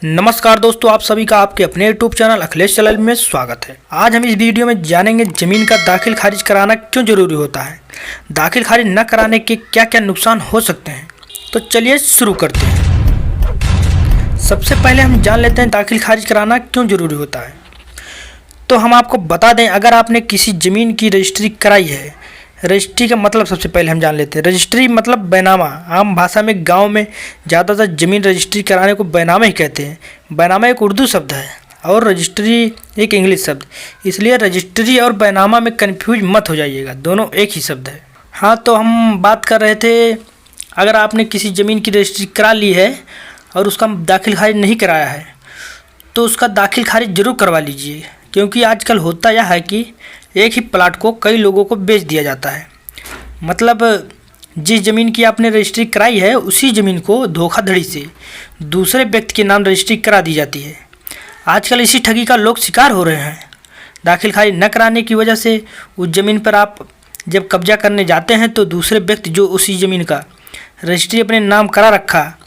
नमस्कार दोस्तों, आप सभी का आपके अपने यूट्यूब चैनल अखिलेश चैनल में स्वागत है। आज हम इस वीडियो में जानेंगे ज़मीन का दाखिल खारिज कराना क्यों ज़रूरी होता है, दाखिल खारिज न कराने के क्या क्या नुकसान हो सकते हैं। तो चलिए शुरू करते हैं। सबसे पहले हम जान लेते हैं दाखिल खारिज कराना क्यों ज़रूरी होता है। तो हम आपको बता दें, अगर आपने किसी ज़मीन की रजिस्ट्री कराई है, रजिस्ट्री का मतलब सबसे पहले हम जान लेते हैं। रजिस्ट्री मतलब बैनामा। आम भाषा में गांव में ज़्यादातर ज़मीन रजिस्ट्री कराने को बैनामा ही कहते हैं। बैनामा एक उर्दू शब्द है और रजिस्ट्री एक इंग्लिश शब्द, इसलिए रजिस्ट्री और बैनामा में कन्फ्यूज मत हो जाइएगा, दोनों एक ही शब्द है। हाँ, तो हम बात कर रहे थे, अगर आपने किसी ज़मीन की रजिस्ट्री करा ली है और उसका दाखिल खारिज नहीं कराया है तो उसका दाखिल खारिज ज़रूर करवा लीजिए, क्योंकि आजकल होता यह है कि एक ही प्लाट को कई लोगों को बेच दिया जाता है। मतलब जिस ज़मीन की आपने रजिस्ट्री कराई है उसी ज़मीन को धोखाधड़ी से दूसरे व्यक्ति के नाम रजिस्ट्री करा दी जाती है। आजकल इसी ठगी का लोग शिकार हो रहे हैं। दाखिल खारिज न कराने की वजह से उस ज़मीन पर आप जब कब्जा करने जाते हैं तो दूसरे व्यक्ति जो उसी ज़मीन का रजिस्ट्री अपने नाम करा रखा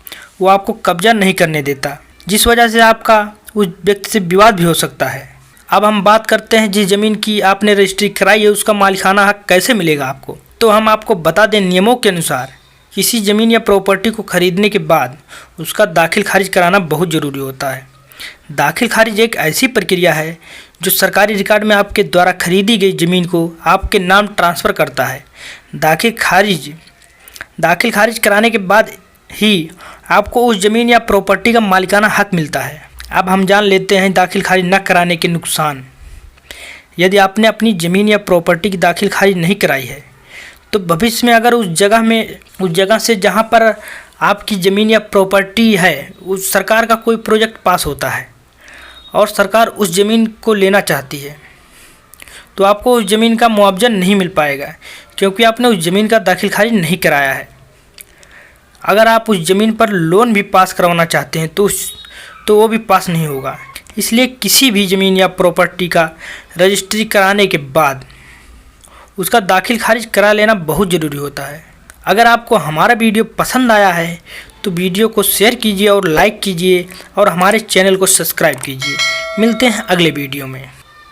वो आपको कब्जा नहीं करने देता, जिस वजह से आपका उस व्यक्ति से विवाद भी हो सकता है। अब हम बात करते हैं, जिस ज़मीन की आपने रजिस्ट्री कराई है उसका मालिकाना हक कैसे मिलेगा आपको। तो हम आपको बता दें, नियमों के अनुसार किसी ज़मीन या प्रॉपर्टी को खरीदने के बाद उसका दाखिल खारिज कराना बहुत ज़रूरी होता है। दाखिल खारिज एक ऐसी प्रक्रिया है जो सरकारी रिकॉर्ड में आपके द्वारा खरीदी गई ज़मीन को आपके नाम ट्रांसफ़र करता है। दाखिल खारिज कराने के बाद ही आपको उस ज़मीन या प्रॉपर्टी का मालिकाना हक मिलता है। अब हम जान लेते हैं दाखिल खारिज न कराने के नुकसान। यदि आपने अपनी ज़मीन या प्रॉपर्टी की दाखिल खारिज नहीं कराई है तो भविष्य में अगर उस जगह से जहां पर आपकी ज़मीन या प्रॉपर्टी है उस सरकार का कोई प्रोजेक्ट पास होता है और सरकार उस ज़मीन को लेना चाहती है तो आपको उस ज़मीन का मुआवजा नहीं मिल पाएगा, क्योंकि आपने उस ज़मीन का दाखिल खारिज नहीं कराया है। अगर आप उस ज़मीन पर लोन भी पास करवाना चाहते हैं तो वो भी पास नहीं होगा। इसलिए किसी भी ज़मीन या प्रॉपर्टी का रजिस्ट्री कराने के बाद उसका दाखिल खारिज करा लेना बहुत ज़रूरी होता है। अगर आपको हमारा वीडियो पसंद आया है तो वीडियो को शेयर कीजिए और लाइक कीजिए और हमारे चैनल को सब्सक्राइब कीजिए। मिलते हैं अगले वीडियो में।